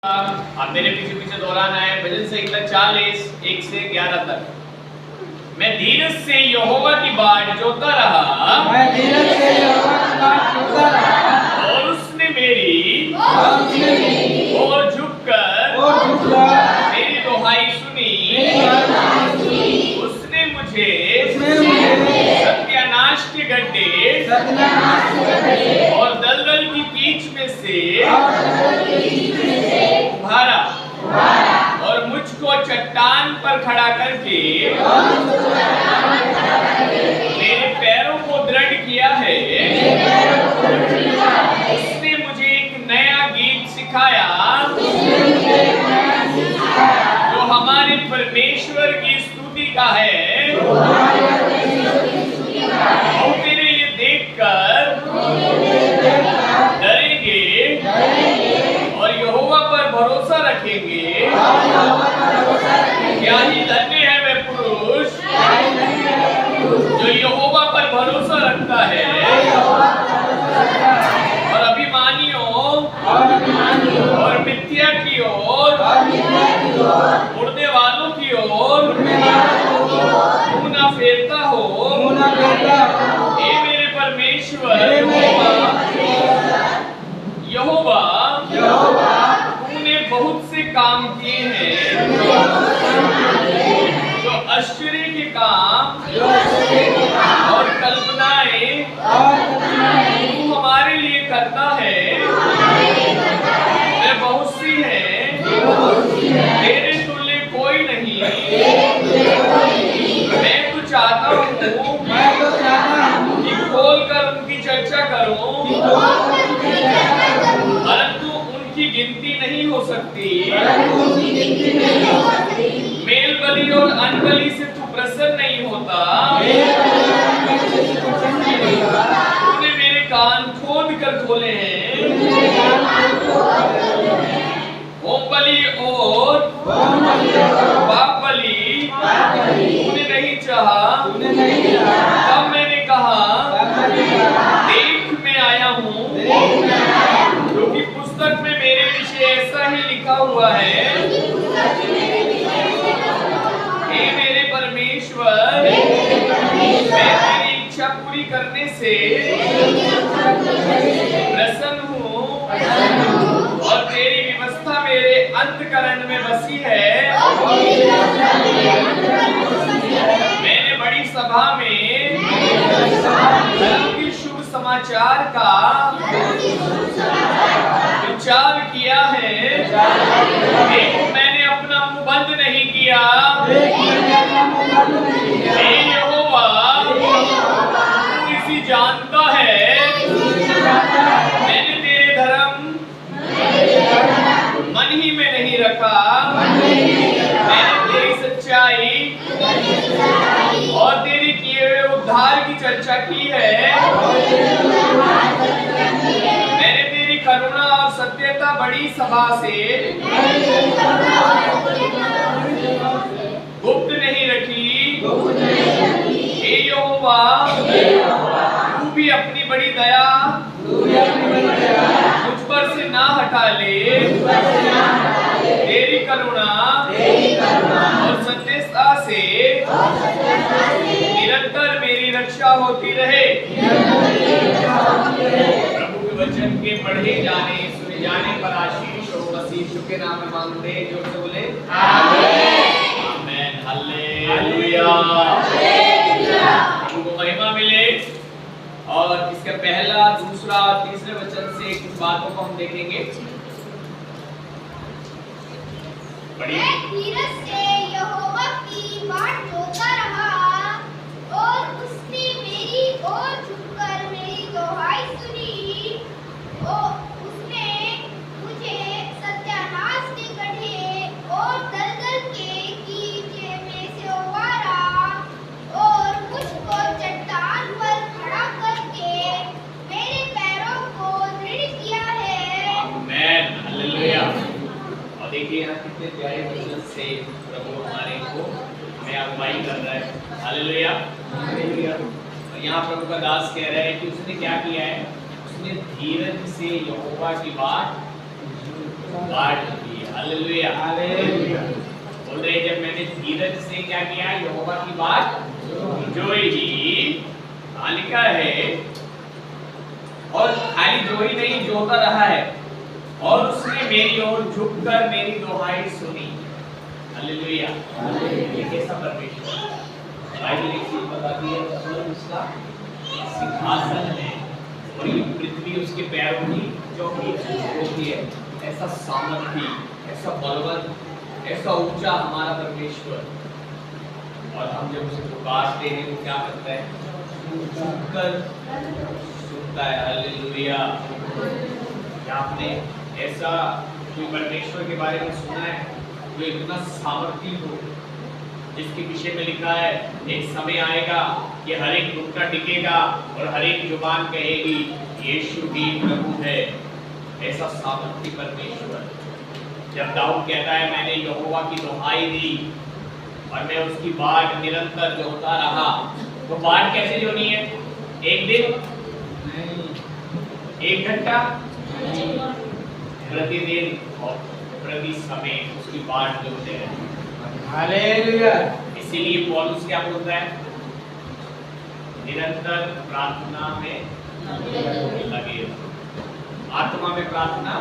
आप मेरे पीछे पीछे दोहराना है। भजन संहिता 40 1 से 11 तक। मैं धीरज से यहोवा की बाट जोता रहा, और उसने मेरी और झुककर मेरी दुहाई सुनी। उसने मुझे सत्यानाश के गड्ढे और दलदल की कीच में से उभारा और मुझको चट्टान पर खड़ा करके मेरे पैरों को दृढ़ किया है। उसने मुझे एक नया गीत सिखाया जो हमारे परमेश्वर की स्तुति का है। हम तेरे लिए देखकर डरेंगे और यहोवा पर भरोसा रखेंगे। क्या ही धन्य है वह पुरुष जो यहोवा पर भरोसा रखता है। और अभिमानियों और मिथ्या की ओर उड़ने वालों की ओर मुंह न फेरता हो। हे मेरे परमेश्वर यहोवा, तूने बहुत से काम किए हैं जो आश्चर्य के काम और कल्पनाएं तू हमारे लिए करता है। वे बहुत सी हैं, तेरे तुल्य कोई नहीं। मैं तो चाहता हूँ कि खोलकर उनकी चर्चा करूं, परंतु उनकी गिनती नहीं हो सकती। मेल बलि और अनबलि से तू प्रसन्न नहीं होता। तूने मेरे कान खोद कर खोले हैं। होम बलि और पाप बलि तूने नहीं चाहा। तब मैंने कहा, देख मैं आया हूँ, क्योंकि पुस्तक में मेरे विषय ऐसा ही लिखा हुआ है। हे मेरे परमेश्वर, मैं तेरी इच्छा पूरी करने से प्रसन्न हूँ और तेरी व्यवस्था मेरे अंतःकरण में बसी है। मैंने बड़ी सभा में धर्म की शुभ समाचार का विचार किया है। देखो मैंने अपना मुंह बंद नहीं किया। हे यहोवा, तू इसी जानता है। मैंने तेरे धर्म मन ही में नहीं रखा। मैंने तेरी सच्चाई और तेरी किए हुए उद्धार की चर्चा की है। मैंने तेरी करुणा और सत्यता बड़ी सभा से गुप्त नहीं रखी। हे यहोवा, तू भी अपनी बड़ी दया मुझ पर से ना हटा ले। तेरी करुणा और सत्यता से निरंतर मेरी रक्षा होती रहे। प्रभु के वचन के पढ़े जाने सुने जाने पर आशीष और मसीह के नाम में मांगते हैं। जोर से बोले आमीन। हालेलुया। प्रभु को महिमा मिले। और इसका पहला, दूसरा और तीसरे वचन से कुछ बातों को हम देखेंगे। मैं धीरज से यहोवा की बाट जोता रहा, और उसने मेरी ओर झुककर मेरी दुहाई सुनी। उसने मुझे सत्यानाश के गड्ढे और दलदल के कीचे में से उबारा और मुझको चट्टान पर खड़ा करके मेरे पैरों को दृढ़ किया है। आमीन। हालेलुया। और देखिए यहाँ कितने प्यारे वचन से प्रभु हमारे को हमें अगुवाई कर रहा है। हालेलुया। और यहाँ प्रभु का दास कह रहा है कि उसने क्या किया है। उसने धीरज से यहोवा की बाट दी हालेलुया हालेलुया। बोल रहे जब मैंने धीरज से क्या किया, यहोवा की बात जोई। हाँ लिखा है, और खाली जोई नहीं, जोता रहा है, और उसने मेरी ओर झुककर मेरी दुहाई सुनी। हालेलुया। ये कैसा परमेश्वर, बाइबल एक चीज बताती है, स्वर्ग उसका सिंहासन है और ये पृथ्वी उसके पैरों की चौकी होती है। ऐसा सामर्थी, ऐसा बलवान, ऐसा ऊंचा हमारा परमेश्वर, और हम जब उसे पुकारते हैं वो क्या करता है, झुककर सुनता है। हालेलुया। क्या आपने ऐसा कोई परमेश्वर के बारे में सुना है जो इतना सामर्थी हो, जिसके विषय में लिखा है एक समय आएगा कि हर एक घुटना टिकेगा और हर एक जुबान कहेगी यीशु ही प्रभु है। ऐसा सामर्थी परमेश्वर। जब दाऊद कहता है मैंने यहोवा की दुहाई दी और मैं उसकी बाट निरंतर जोता रहा, तो बाट कैसे जोनी है? एक दिन नहीं, एक घंटा प्रतिदिन और प्रति समय उसकी बाट जोते हैं। हालेलुया। इसीलिए पौलुस क्या बोलता है, निरंतर प्रार्थना में लगे रहो, आत्मा में प्रार्थना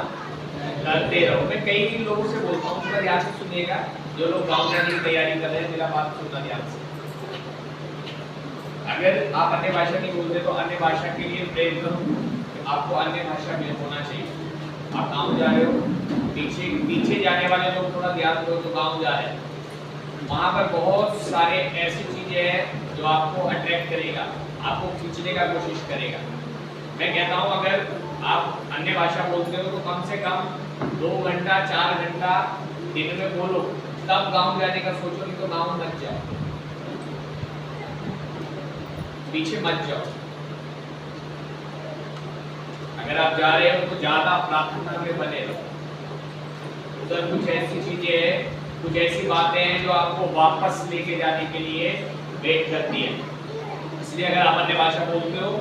करते रहो। मैं कई लोगों से बोलता हूँ, थोड़ा ध्यान से सुनिएगा, जो लोग गाँव जाने की तैयारी कर रहे हैं, मेरा बात सुनना ध्यान से। अगर आप अन्य भाषा नहीं बोलते तो अन्य भाषा के लिए प्रेरित करो, आपको अन्य भाषा में होना चाहिए। आप गाँव जा रहे हो, पीछे जाने वाले लोग थोड़ा ध्यान दो, जो गाँव जा रहे हैं, वहाँ पर बहुत सारे ऐसी चीजें हैं जो आपको अट्रैक्ट करेगा, आपको खींचने का कोशिश करेगा। मैं कहता हूँ अगर आप अन्य भाषा बोलते हो तो कम से कम 2 घंटा 4 घंटा दिन में बोलो, तब गाँव जाने का सोचो, नहीं तो गाँव मत जाओ, पीछे मत जाओ। अगर आप जा रहे हो तो ज्यादा प्रार्थना में बने रहो। उधर कुछ ऐसी चीजें हैं, कुछ ऐसी बातें हैं जो आपको वापस लेके जाने के लिए वेट करती है। इसलिए अगर आप अन्य भाषा बोलते हो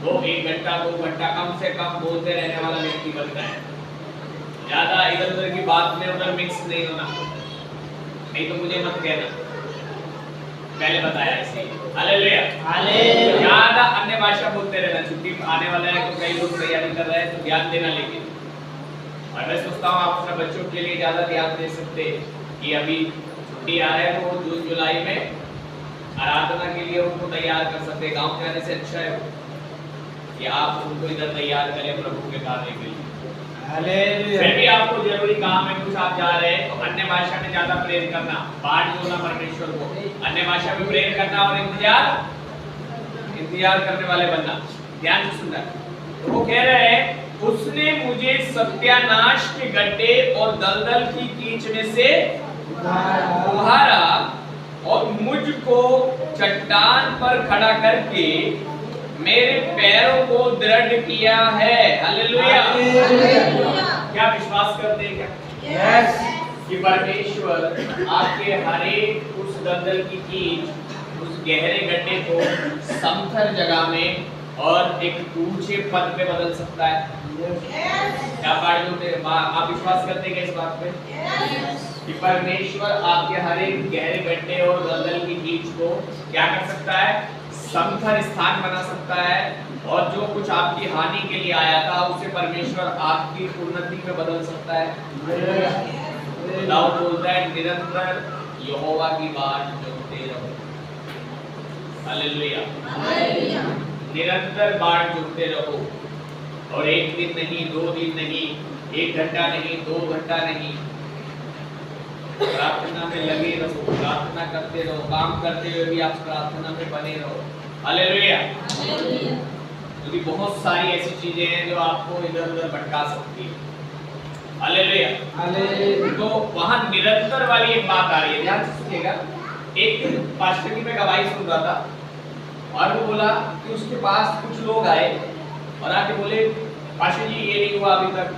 तो 1 घंटा 2 घंटा कम से कम बोलते रहने वाला व्यक्ति बनता है। ज्यादा इधर उधर की बात में उधर मिक्स नहीं होना, नहीं तो मुझे मत कहना, पहले बताया इसे। हालेलुया। हालेलुया। ज्यादा अन्य भाषा बोलते रहना। छुट्टी आने वाला है तो कई लोग तैयारी कर रहे हैं, तो ध्यान देना। लेकिन और मैं सोचता हूँ आप अपने बच्चों के लिए ज्यादा ध्यान दे सकते कि अभी छुट्टी आ रहा है तो जून जुलाई में आराधना के लिए उनको तैयार कर सकते। गांव जाने से अच्छा है कि आप उनको इधर तैयार करें प्रभु के कार्य के लिए। हालेलुया। फिर भी आपको जरूरी काम है, कुछ आप जा रहे हैं तो अन्य भाषा में ज्यादा प्रेयर करना, बाट जोड़ना परमेश्वर को, अन्य भाषा में प्रेयर करना और इंतजार करने वाले बनना। ध्यान से सुनना। तो वो कह रहे हैं उसने मुझे सत्यानाश के गड्ढे और दलदल की कीच में से उभारा और मुझको चट्टान पर खड़ा करके मेरे पैरों को दृढ़ किया है। हालेलुया। क्या विश्वास करते हैं क्या? यस। कि परमेश्वर आपके हर एक उस दलदल की कीच, उस गहरे गड्ढे को समथर जगह में और एक ऊंचे पद पे बदल सकता है। क्या आप विश्वास करते हैं इस बात पे? कि परमेश्वर आपके हर एक गहरे गड्ढे और दलदल की कीच को क्या कर सकता है? समथर स्थान बना सकता है, और जो कुछ आपकी हानि के लिए आया था उसे परमेश्वर आपकी उन्नति में बदल सकता है। दाऊद बोलता है निरंतर यहोवा की बाट जोते रहो। हालेलुया। निरंतर बाट जोते रहो, और 1 दिन नहीं, 2 दिन नहीं, 1 घंटा नहीं, 2 घंटा नहीं, प्रार्थना में लगे रहो, प्रार्थना करते रहो। काम करते हुए भी आप प्रार्थना में बने रहो। हालेलुया। क्योंकि बहुत सारी ऐसी चीजें हैं जो आपको इधर उधर भटका सकती है। हालेलुया। हालेलुया। तो वहां निरंतर वाली एक बात आ रही है, ध्यान से सुनिएगा। एक पास्टर की मैं गवाही सुन रहा था, और वो बोला कि उसके पास कुछ लोग आए और आके बोले पास्टर जी ये नहीं हुआ अभी तक,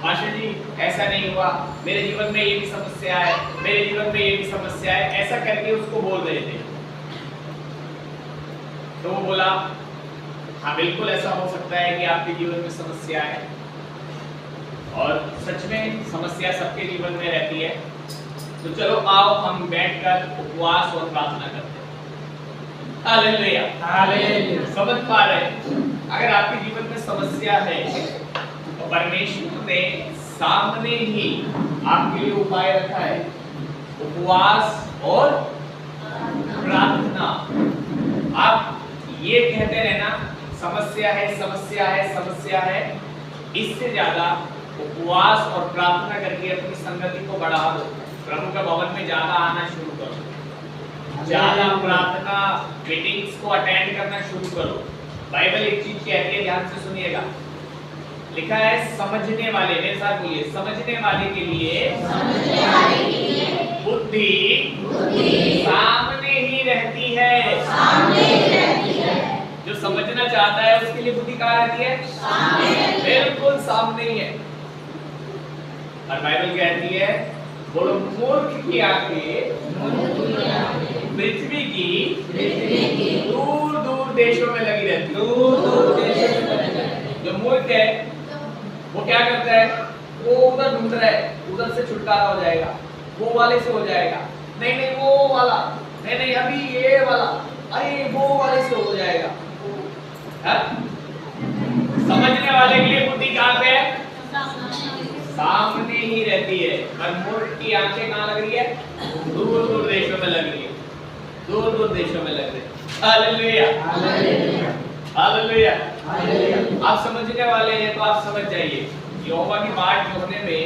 पास्टर जी ऐसा नहीं हुआ, मेरे जीवन में ये भी समस्या है, मेरे जीवन में ये भी समस्या है, ऐसा करके उसको बोल रहे थे। तो वो बोला हाँ बिल्कुल ऐसा हो सकता है कि आपके जीवन में समस्या है, और सच में समस्या सबके जीवन में रहती है। तो चलो आओ हम बैठकर उपवास और प्रार्थना करते हैं। Hallelujah, hallelujah. समझ पा रहे हैं? अगर आपके जीवन में समस्या है तो परमेश्वर ने सामने ही आपके लिए उपाय रखा है, उपवास और प्रार्थना। आप ये कहते रहना समस्या है, समस्या है, समस्या है, इससे ज्यादा उपवास और प्रार्थना करके अपनी संगति को बढ़ा दो। प्रभु के भवन में ज्यादा आना शुरू करो, ज्यादा प्रार्थना मीटिंग्स को अटेंड करना शुरू करो। बाइबल एक चीज कहती है, ध्यान से सुनिएगा, लिखा है समझने वाले, मेरे साथ बोलिए, समझने वाले के लिए बुद्धि सामने ही रहती है। जो समझना चाहता है उसके लिए बुद्धि कहाँ रहती है? बिल्कुल सामने ही है। और बाइबल कहती है, बोलो, मूर्ख की आंखें पृथ्वी की दूर दूर देशों में लगी रहती है। जो मूर्ख है वो क्या करता है? वो उधर ढूंढ रहा है, उधर से छुटकारा हो जाएगा, वो वाले से हो जाएगा, नहीं नहीं वो वाला, नहीं नहीं अभी ये वाला, अरे वो वाले से हो जाएगा। समझने वाले के लिए बुद्धि कहाँ पे है? सामने ही रहती है। पर मूर्ख की आंखें कहाँ लग रही है? दूर दूर देशों में लग रही है, दूर दूर देशों में लग रही है। Hallelujah, hallelujah, hallelujah. आप समझने वाले हैं तो आप समझ जाइए, यहोवा की बाट जोहने में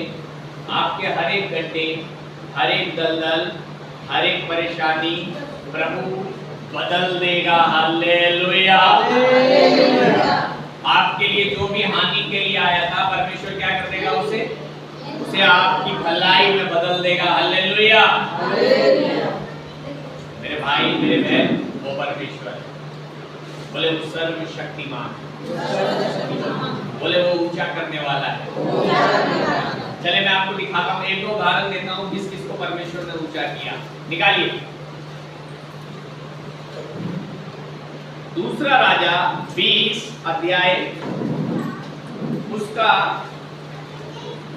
आपके हर एक घंटे, हर एक दलदल, हर एक परेशानी प्रभु बदल देगा। हालेलुया। आपके लिए जो भी हानि के लिए आया था, परमेश्वर क्या कर देगा? उसे आपकी भलाई में बदल देगा। हालेलुया। मेरे भाई, मेरे बहन, वो परमेश्वर है। बोले वो सर्वशक्तिमान, बोले वो ऊंचा करने वाला है। चले मैं आपको दिखाता हूँ, एक दो उदाहरण देता हूँ किस किस को परमेश्वर ने ऊंचा किया। निकालिए दूसरा राजा 20 अध्याय उसका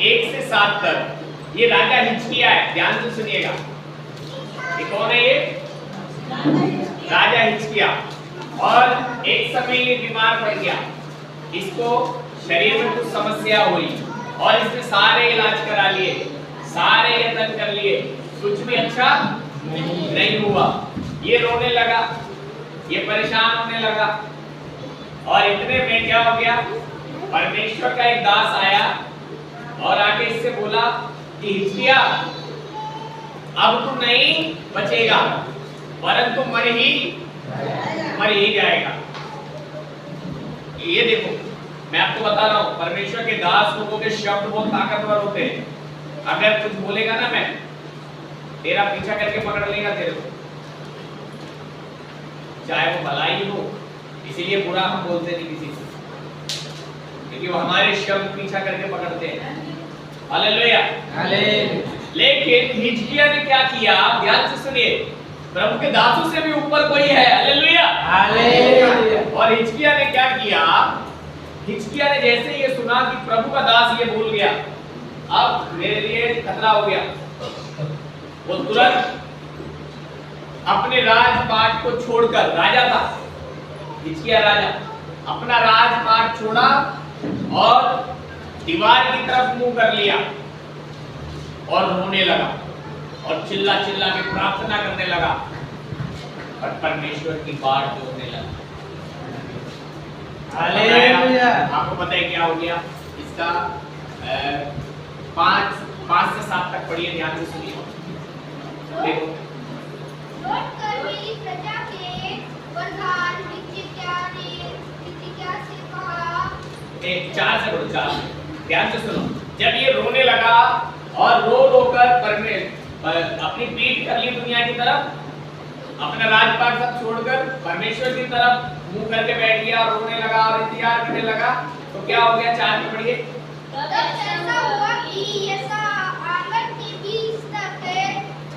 1 से 7 तक। ये राजा हिजकिय्याह है, ध्यान से सुनिएगा। ये कौन है? ये राजा हिजकिय्याह। और एक समय ये बीमार पड़ गया, इसको शरीर में कुछ समस्या हुई और इसने सारे इलाज करा लिए, सारे यत्न कर लिए, कुछ भी अच्छा नहीं हुआ। ये रोने लगा, ये परेशान होने लगा। और इतने में क्या हो गया? परमेश्वर का एक दास आया और आके इससे बोला कि हिजकिय्याह, अब तू नहीं बचेगा, परंतु मर ही जाएगा। ये देखो, मैं आपको बता रहा हूं, परमेश्वर के दास लोगों के शब्द बहुत ताकतवर होते हैं। अगर कुछ बोलेगा ना, मैं तेरा पीछा करके पकड़ लेगा तेरे को, चाहे वो भलाई हो। इसीलिए बुरा हम बोलते नहीं किसी से, क्योंकि वो हमारे शब्द पीछा करके पकड़ते हैं। Hallelujah, hallelujah. लेकिन हिजकिय्याह ने क्या किया? ध्यान से सुनिए, प्रभु के दासों से भी ऊपर कोई है। Hallelujah, hallelujah. और हिजकिय्याह ने क्या किया? हिजकिय्याह ने जैसे ये सुना कि प्रभु का दास ये भूल गया, अब मेरे लिए खतरा हो गया, वो तुरंत अपने राजपाट को छोड़कर, राजा था हिजकिय्याह राजा, अपना राजपाट छोड़ा और दीवार की तरफ मुंह कर लिया और रोने लगा और चिल्ला चिल्ला के प्रार्थना करने लगा और परमेश्वर की बाट जोड़ने लगा। हालेलुया। आपको पता है क्या हो गया? इसका 5 से 7 तक पढ़िए, ध्यान से सुनिए। देखो, लौटकर मेरी प्रजा के प्रधान हिजकिय्याह से कहा, 4 से पढ़ो, 4 ध्यान से सुनो। जब ये रोने लगा और रो रो कर अपनी पीठ कर ली दुनिया की तरफ, अपना राजपाट सब छोड़कर परमेश्वर की तरफ मुंह करके बैठ गया और रोने लगा और इंतजार करने लगा, तो क्या हो गया? 4 में पढ़िए। तब ऐसा हुआ कि यसा आंगन के बीच तक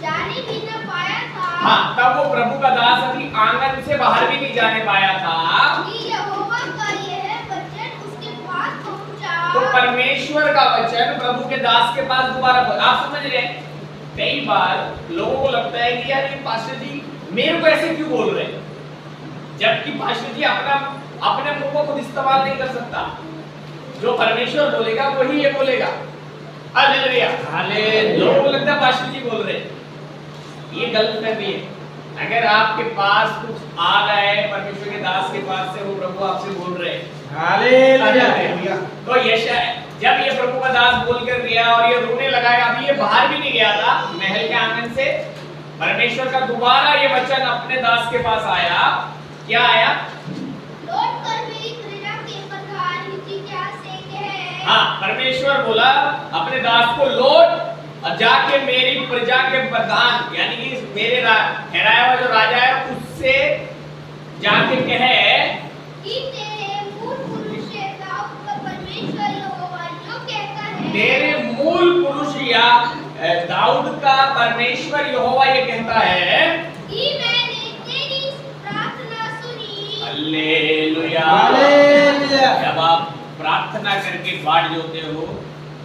जाने भी न पाया था। हाँ, तब वो प्रभु का दास अभी आंगन से बाहर भी नहीं जाने पाया था कि यहोवा का यह वचन उसके पास पहुंचा। तो परमेश्वर का वचन प्रभु के दास के पास दोबारा आप समझ रहे हैं। कई बार लोगों को लगता है कि यार ये पास्टर जी मेरे को ऐसे क्यों बोल रहे हैं, जबकि पास्टर जी अपने मुंह को खुद इस्तेमाल नहीं कर सकता। जो परमेश्वर बोलेगा वही ये बोलेगा। Hallelujah hallelujah. लोगों को लगता है पास्टर जी बोल रहे हैं, ये गलतफहमी है। अगर आपके पास कुछ आ रहा है परमेश्वर के दास के पास से, वो प्रभु आपसे बोल रहे हैं। हालेलुया। तो यशायाह जब ये प्रभु का दास बोलकर गया और ये रोने लगा, अभी ये बाहर भी नहीं गया था महल के आंगन से, परमेश्वर का दोबारा ये वचन अपने दास के पास आया। क्या आया? लौट कर मेरी प्रजा के प्रधान हिजकिय्याह से कह। हाँ, परमेश्वर बोला अपने दास को, लौट और जाके मेरी प्रजा के प्रधान यानी कि मेरे ठहराया हुआ जो राजा है उससे जाके कहे कि तेरे मूल पुरुष दाऊद का परमेश्वर यहोवा यूं कहता है। तेरे मूल पुरुष या दाऊद का परमेश्वर यहोवा ये कहता है कि मैंने तेरी प्रार्थना सुनी। Hallelujah hallelujah. जब आप प्रार्थना करके बाट जोते हो,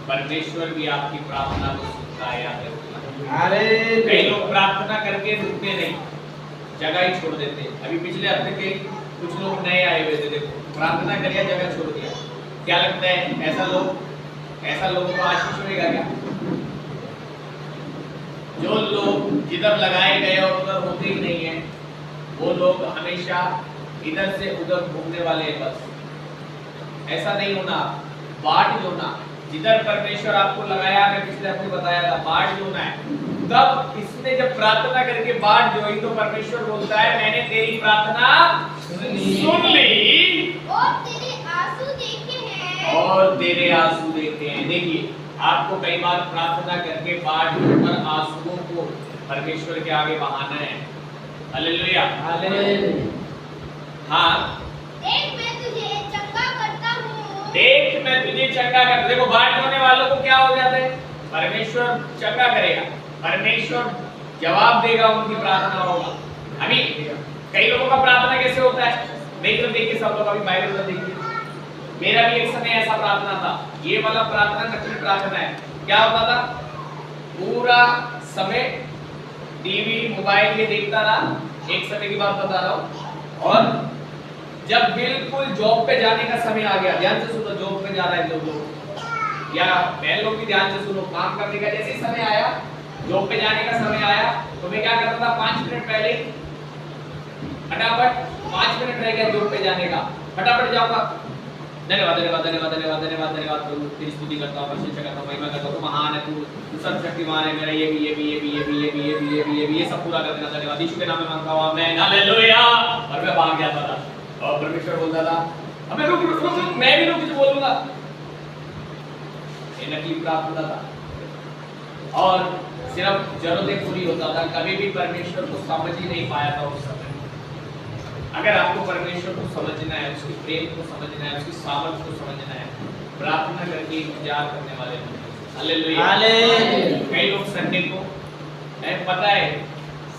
परमेश्वर भी आपकी प्रार्थना को सुनता है। याद रखना। हालेलुया। कई लोग प्रार्थना करके रुकते नहीं, जगह ही छोड़ देते हैं। अभी पिछले हफ्ते के कुछ लोग नए आए हुए थे, देखो प्रार्थना करिए जगह छोड़ दिया। क्या लगता है ऐसा लोगों को आशीष होगा क्या? जो लोग जिधर लगाए गए और उधर होते ही नहीं है, वो लोग हमेशा इधर से उधर घूमने वाले हैं। बस ऐसा नहीं होना, बाट जोना। जिधर परमेश्वर आपको लगाया, मैं पिछले हफ्ते बताया था, बाट जोना है। तब इसने जब प्रार्थना करके बाट जोई तो परमेश्वर बोलता है मैंने तेरी प्रार्थना सुन ली और तेरे आंसू देखे हैं। और तेरे आंसू देखे हैं। देखिए, आपको कई बार प्रार्थना करके बाट जोकर आंसुओं को परमेश्वर के आगे बहाना है। Hallelujah hallelujah. हाँ, देख मैं तुझे चंगा करता हूँ। देख मैं तुझे चंगा कर। देखो, बाट जोने वालों को क्या हो जाता है? परमेश्वर चंगा करेगा, परमेश्वर जवाब देगा, उनकी प्रार्थना होगा। अभी कई लोगों का प्रार्थना कैसे होता है? नहीं तो देखिए, सब लोग अभी बाइबल में देखिए, मेरा भी एक समय ऐसा प्रार्थना था। ये वाला प्रार्थना नकली प्रार्थना है। क्या होता था? पूरा समय टीवी मोबाइल ये देखता रहा, एक समय की बात बता रहा हूँ, और जब बिल्कुल जॉब पे जाने का समय आ गया, ध्यान से सुनो, जॉब पे जा रहा है लोग या बहन लोग भी ध्यान से सुनो, काम करने का जैसे समय आया, जॉब पे जाने का समय आया, तो मैं क्या करता था? 5 मिनट पहले फटाफट 5 मिनट रह गया जॉब पे जाने का, फटाफट जाऊंगा। धन्यवाद धन्यवाद धन्यवाद धन्यवाद धन्यवाद धन्यवाद प्रभु, तेरी स्तुति करता हूं, प्रशंसा करता हूं, महिमा करता हूं, तू महान है, तू सर्वशक्तिमान है, मेरा ये सब पूरा कर देना। धन्यवाद, यीशु के नाम में मांगता हूं, आमीन, हालेलुया। और मैं भाग जाता था और परमेश्वर बोलता था अबे रुक रुक रुक, मैं भी रुक कुछ बोलूंगा। ये नकली प्रार्थना था और सिर्फ जरूरतें पूरी होता था, कभी भी परमेश्वर को समझ ही नहीं पाया था उस समय। अगर आपको परमेश्वर को समझना है, उसके प्रेम को समझना है, उसकी सामर्थ को समझना है, प्रार्थना करके इंतजार करने वाले लोग। Hallelujah hallelujah. कई लोग संडे को पता है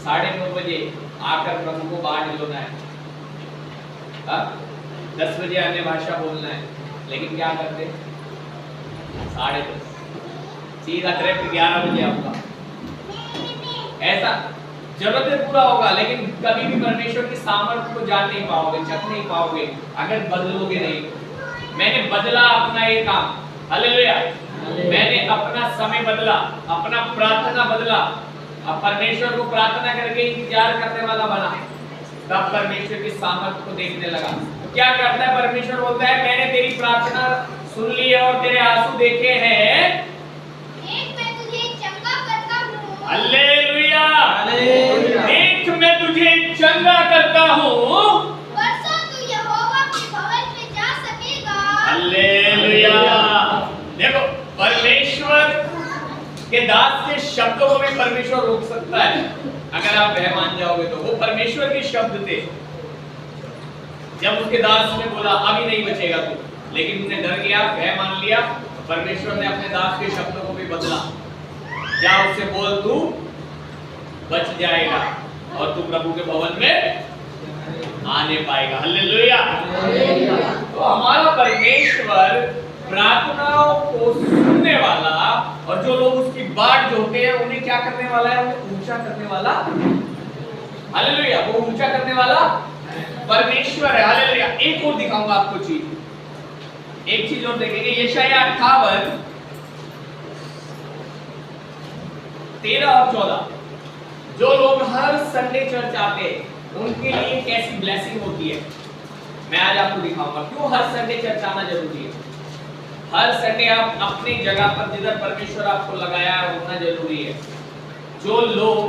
9:30 बजे आकर प्रभु को बाट जोना है, 10 बजे अन्य भाषा बोलना है, लेकिन क्या करते? 10:30 सीधा डायरेक्ट 11 बजे आपका। ऐसा जरूरतें पूरा होगा, लेकिन कभी भी परमेश्वर की सामर्थ को जान नहीं पाओगे, चख नहीं पाओगे अगर बदलोगे नहीं। मैंने बदला अपना ये काम, हालेलुया। मैंने अपना समय बदला, अपना प्रार्थना बदला, अब परमेश्वर को प्रार्थना करके इंतजार करने वाला बना, तब परमेश्वर की सामर्थ को देखने लगा। तो क्या करता है परमेश्वर? बोलता है मैंने तेरी प्रार्थना सुन ली है और तेरे आंसू देखे हैं, देख मैं तुझे चंगा करता हूँ। Hallelujah hallelujah. देख मैं तुझे चंगा करता हूँ, परसों तू यहोवा के भवन में जा सकेगा। हालेलुया। देखो, परमेश्वर के दास के शब्दों को भी परमेश्वर रोक सकता है अगर आप वह मान जाओगे तो। वो परमेश्वर के शब्द थे। जब उसके दास ने बोला अभी नहीं बचेगा तू, लेकिन उसने डर गया, वह मान लिया, परमेश्वर ने अपने दास के शब्दों को भी बदला। जा उससे बोल तू बच जाएगा और तू प्रभु के भवन में आने पाएगा। हालेलुया। तो हमारा परमेश्वर प्रार्थनाओं को सुनने वाला और जो लोग उसकी बाट जोड़ते हैं उन्हें क्या करने वाला है? उन्हें ऊंचा करने वाला। हालेलुया। वो ऊंचा करने वाला परमेश्वर है। हालेलुया। एक और दिखाऊंगा आपको चीज, एक चीज और देखेंगे। यशायाह 58 13 और 14। जो लोग हर संडे चर्च आते हैं उनके लिए कैसी ब्लेसिंग होती है, मैं आज आपको दिखाऊंगा। क्यों हर संडे चर्च आना जरूरी है। हर संडे आप अपनी जगह पर जिधर परमेश्वर आपको लगाया है होना जरूरी है। जो लोग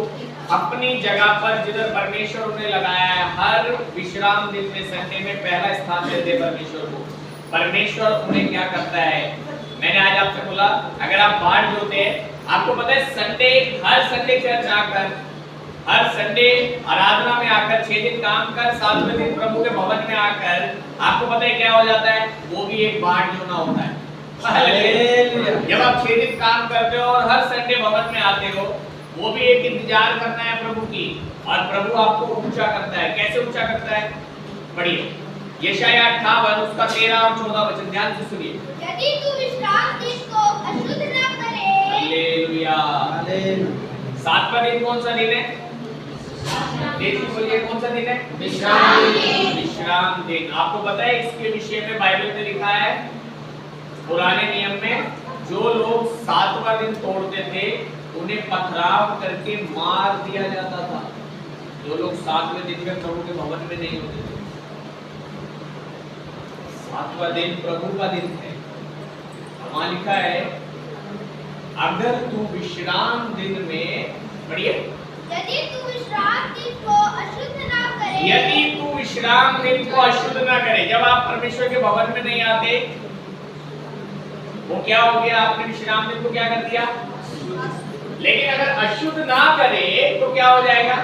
अपनी जगह पर जिधर परमेश्वर उन्हें लगाया है, हर विश्राम दिन में संडे में पहला स्थान देते परमेश्वर को, परमेश्वर उन्हें क्या करता है। मैंने आज आपसे बोला अगर आप बाट जोते हैं, आपको पता है संडे, हर संडे चर्च आकर, हर संडे आराधना में आकर 6 दिन काम कर, 7वें दिन प्रभु के भवन में आकर, आपको पता है क्या हो जाता है? वो भी एक बाट जोना होता है। जब आप 6 दिन काम करते हो और हर संडे भवन में आते हो, वो भी एक इंतजार करना है प्रभु की, और प्रभु आपको ऊंचा करता है। कैसे ऊंचा करता है? पढ़िए यशायाह 58 उसका 13 और 14 वचन, ध्यान से सुनिए। यदि तू विश्राम दिन को अशुद्ध न करे। हालेलुया। 7वां दिन कौन सा दिन है? देखिए बोलिए कौन सा दिन है? विश्राम दिन। विश्राम दिन। आपको पता है इसके विषय में बाइबल में लिखा है, पुराने नियम में जो लोग 7वां दिन तोड़ते थे उन्हें पथराव करके मार दिया जाता था। जो लोग 7वें दिन में प्रभु के भवन में नहीं होते थे। 7वां दिन प्रभु का दिन है। वहां लिखा है अगर तू विश्राम दिन में, पढ़िए, यदि तू विश्राम दिन को अशुद्ध न करे। यदि तू विश्राम दिन को अशुद्ध न करे। जब आप परमेश्वर के भवन में नहीं आते, वो क्या हो गया? आपने विश्राम दिन को क्या कर दिया? लेकिन अगर अशुद्ध ना करे तो क्या हो जाएगा?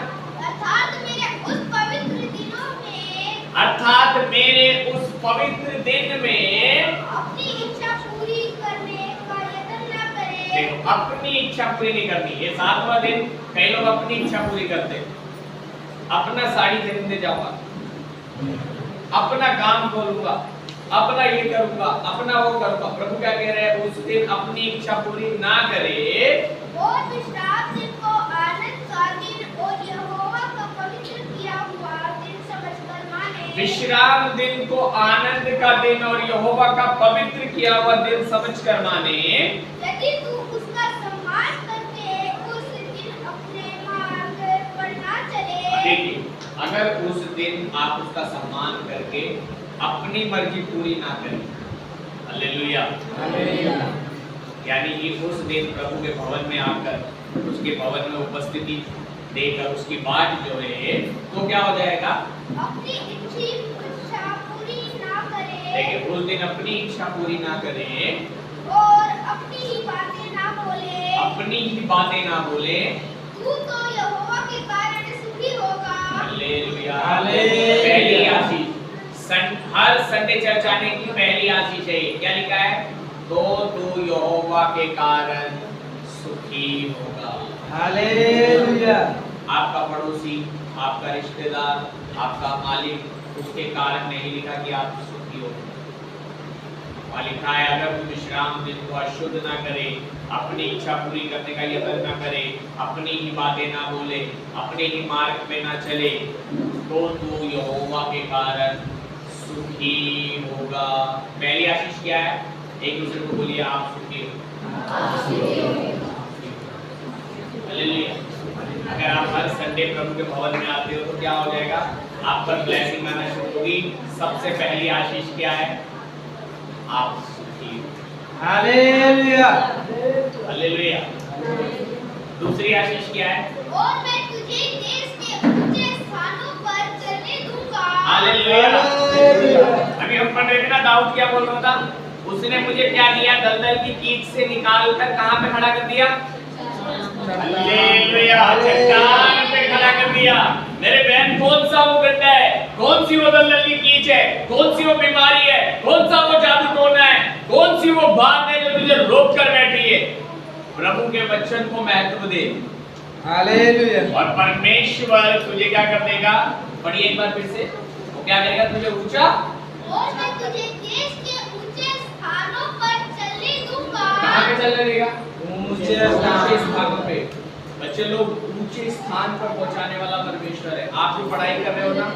अर्थात मेरे उस पवित्र दिनों में, अर्थात मेरे उस पवित्र दिन में अपनी इच्छा पूरी करने का यत्न न करे। देखो, अपनी इच्छा पूरी नहीं करनी। ये 7वां दिन कई लोग अपनी इच्छा पूरी करते हैं। अपना साड़ी खरीदने जाऊंगा, अपना काम खोलूंगा, अपना ये करूंगा, अपना वो करूंगा। प्रभु क्या कह रहे हैं? उस दिन अपनी इच्छा पूरी ना करे और विश्राम दिन को आनंद का दिन और यहोवा का पवित्र किया हुआ दिन समझकर माने। विश्राम दिन को आनंद का दिन और यहोवा का पवित्र किया हुआ दिन समझकर माने। यदि तू उसका सम्मान करके उस दिन अपने मार्ग पर ना चले। देखिए, अगर उस दिन आप उसका सम्मान करके अपनी मर्जी पूरी ना करें, हालेलुया, यानी कि उस दिन प्रभु के भवन में आकर उसके भवन में उपस्थिति देकर उसकी बाट जो है तो क्या हो जाएगा? अपनी इच्छा पूरी ना करे। देखिए, उस दिन अपनी इच्छा पूरी ना करें और अपनी ही बातें ना बोले। अपनी ही बातें ना बोले, तू तो यहोवा के कारण सुखी होगा। हालेलुया। हालेलुया। पहली आशीष, हर संडे चर्च आने की पहली आशीष है। क्या लिखा है? तो तू यहोवा के कारण सुखी होगा। हालेलुया। आपका पड़ोसी, आपका रिश्तेदार, आपका मालिक, उसके कारण नहीं लिखा कि आप सुखी हो। वहाँ लिखा है अगर तू विश्राम दिन को अशुद्ध ना करे, अपनी इच्छा पूरी करने का यत्न ना करे, अपनी ही बातें ना बोले, अपने ही मार्ग पे ना चले, तो तू यहोवा के कारण सुखी होगा। पहली आशीष क्या है? एक दूसरे को बोलिए आप सुखी हो। हालेलुया। अगर आप हर संडे प्रभु के भवन में आते हो तो क्या हो जाएगा? आप पर ब्लेसिंग आना शुरू होगी। सबसे पहली आशीष क्या है? आप सुखी हो। हालेलुया। हालेलुया। दूसरी आशीष क्या है? और मैं तुझे देश के ऊंचे स्थानों पर चलने दूंगा। हालेलुया। हालेलुया। अभी हम पढ़ रहे थे ना, दाऊद क्या बोल रहा था? उसने मुझे क्या किया? दलदल की कीच से निकालकर कहां पे खड़ा कर दिया? हालेलुया। चट्टान पे खड़ा कर दिया। मेरे बहन, कौन सा वो गड्ढा है? कौन सी वो दलदल की कीच है? कौन सी वो बीमारी है? कौन सा वो जादू टोना है? कौन सी वो बात है जो तुझे रोक कर बैठी है? प्रभु के वचन को महत्व दे। हालेलुया। और परमेश्वर तुझे क्या कर देगा? पढ़िए एक बार फिर से। वो क्या करेगा? तुझे ऊंचा। और मैं तुझे देश के ऊंचे स्थानों स्थानों पर चलने दूंगा। कहाँ पे चलने देगा? ऊंचे ऊंचे स्थान स्थानों पे। बच्चे लोग, ऊंचे स्थान पर पहुंचाने वाला परमेश्वर है। आप जो पढ़ाई कर रहे हो ना,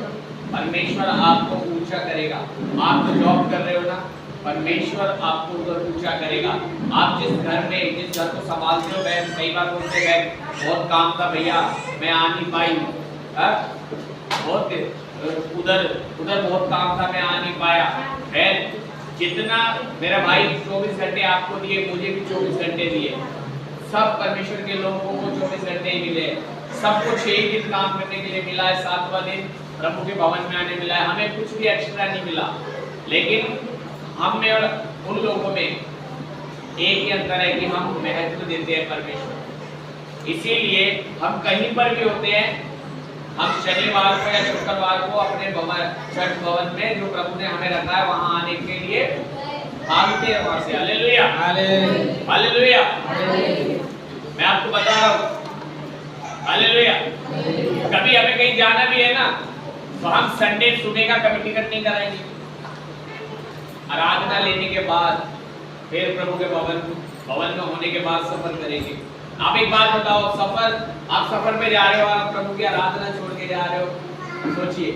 परमेश्वर आपको ऊंचा करेगा। आप जो जॉब कर रहे हो ना, परमेश्वर आपको उधर ऊंचा करेगा। आप जिस घर में, जिस घर को संभालते हो, बहन कई बार बोलते हैं बहुत काम था भैया, मैं आ नहीं पाई, बहुत उधर बहुत काम था, मैं आ नहीं पाया। बहन, जितना मेरा भाई 24 घंटे आपको दिए, मुझे भी 24 घंटे दिए। सब परमेश्वर के लोगों को 24 घंटे ही मिले। सबको 6 दिन काम करने के लिए मिला है, 7वां दिन प्रभु के भवन में आने मिला है। हमें कुछ भी एक्स्ट्रा नहीं मिला, लेकिन हम में और उन लोगों में एक ही अंतर है कि हम महत्व देते हैं परमेश्वर। इसीलिए हम कहीं पर भी होते हैं, हम शनिवार को या शुक्रवार को अपने चर्च भवन में जो प्रभु ने हमें रखा है वहां आने के लिए भागते हैं वहां से। Hallelujah, hallelujah. मैं आपको बता रहा हूँ, हालेलुया। कभी हमें कहीं जाना भी है ना, तो हम संडे सुबह का कभी टिकट नहीं कराएंगे। आराधना लेने के बाद फिर प्रभु के भवन में होने के बाद सफर करेंगे। आप एक बात बताओ, आप सफर में जा रहे हो, आप प्रभु की आराधना छोड़ के जा रहे हो, सोचिए।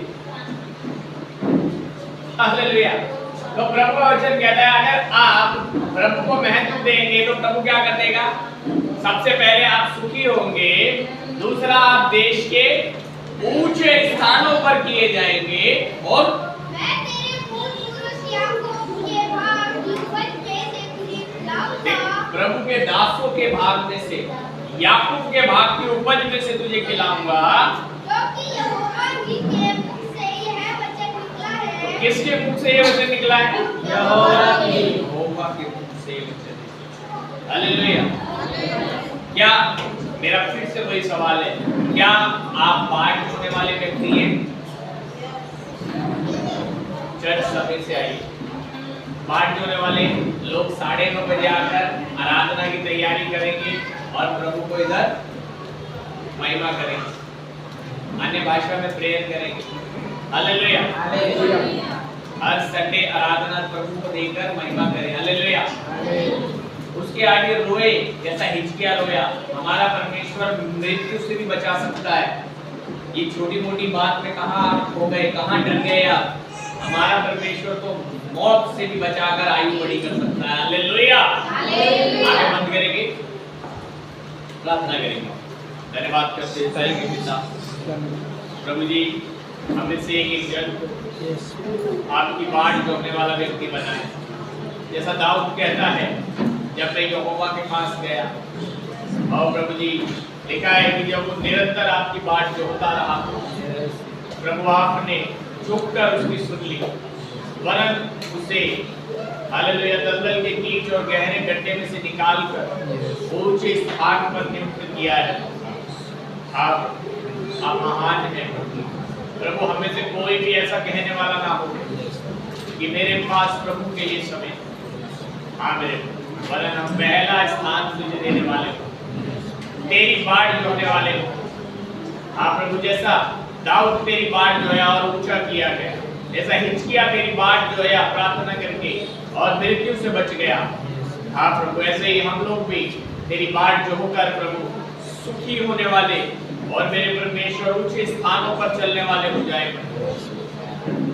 हालेलुया। तो प्रभु का वचन कहता है, अगर आप प्रभु को महत्व देंगे तो प्रभु क्या कर देगा? सबसे पहले आप सुखी होंगे, दूसरा आप देश के ऊंचे स्थानों पर किए जाएंगे, और मैं तेरे पूर्वज याकूब के भाग की उपज में से तुझे खिलाऊंगा। प्रभु के दासों के भाग में से, याकूब के भाग की उपज में से तुझे खिलाऊंगा। क्योंकि यहोवा ही के मुख से यह वचन निकला है। किसके मुख से ये वचन निकला है? यहोवा के। यहोवा के मुख से ये वचन निकला। हालेलुया। क्या, मेरा फिर से वही सवाल है, क्या आप बाढ़ होने वाले व्यक्ति हैं? चर्च समय से आइए। बाढ़ होने वाले लोग 9:30 बजे आकर आराधना की तैयारी करेंगे और प्रभु को इधर महिमा करेंगे, अन्य भाषा में प्रेयर करेंगे। हालेलुया। हर संडे आराधना प्रभु को देकर महिमा करें। हालेलुया। उसके आगे रोए जैसा हिचकिया रोया। हमारा परमेश्वर मृत्यु से भी बचा सकता है। ये छोटी मोटी बात में कहाँ खो गए, कहाँ डर गए आप? हमारा परमेश्वर तो मौत से भी बचाकर आयु बड़ी कर सकता है। हालेलुया। आगे बंद करेंगे, प्रार्थना करेंगे। धन्यवाद करते हैं पिता प्रभु जी, हमें से एक जन आपकी बाढ़ जोड़ने वाला व्यक्ति बना है। जैसा दाऊद कहता है, जब मैं यहोवा के पास गया, और प्रभु जी लिखा है कि जब वो निरंतर आपकी बात जोहता रहा, प्रभु आपने झुककर उसकी सुन ली, वरन उसे हालेलुया दलदल के कीच और गहरे गड्ढे में से निकालकर ऊंचे स्थान पर नियुक्त किया है। आप महान हैं प्रभु। हमें से कोई भी ऐसा कहने वाला ना हो कि मेरे पास प्रभु के लिए समय, हाँ मेरे, वरन हम पहला स्थान तुझे देने वाले हो, तेरी बाढ़ जो होने वाले हो। हाँ प्रभु, जैसा दाऊद तेरी बाढ़ जो है और ऊंचा किया गया, जैसा हिचकिया तेरी बाढ़ जो है प्रार्थना करके और मृत्यु से बच गया। हाँ प्रभु, ऐसे ही हम लोग भी तेरी बाढ़ जो होकर प्रभु सुखी होने वाले और मेरे परमेश्वर ऊंचे स्थानों पर चलने वाले हो जाए।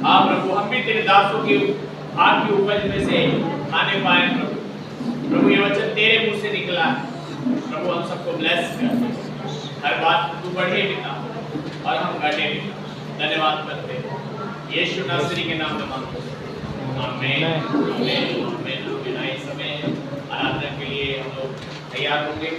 हाँ प्रभु, हम भी तेरे दासों की आपकी उपज में से खाने पाए। प्रभु ये वचन तेरे मुंह से निकला है। प्रभु हम सबको ब्लेस कर, हर बात तू बढ़े पिता और हम घटे पिता। धन्यवाद करते हैं यीशु नासरी के नाम में मांगते हैं, आमीन आमीन आमीन। इस समय आराधना के लिए हम लोग तैयार होंगे।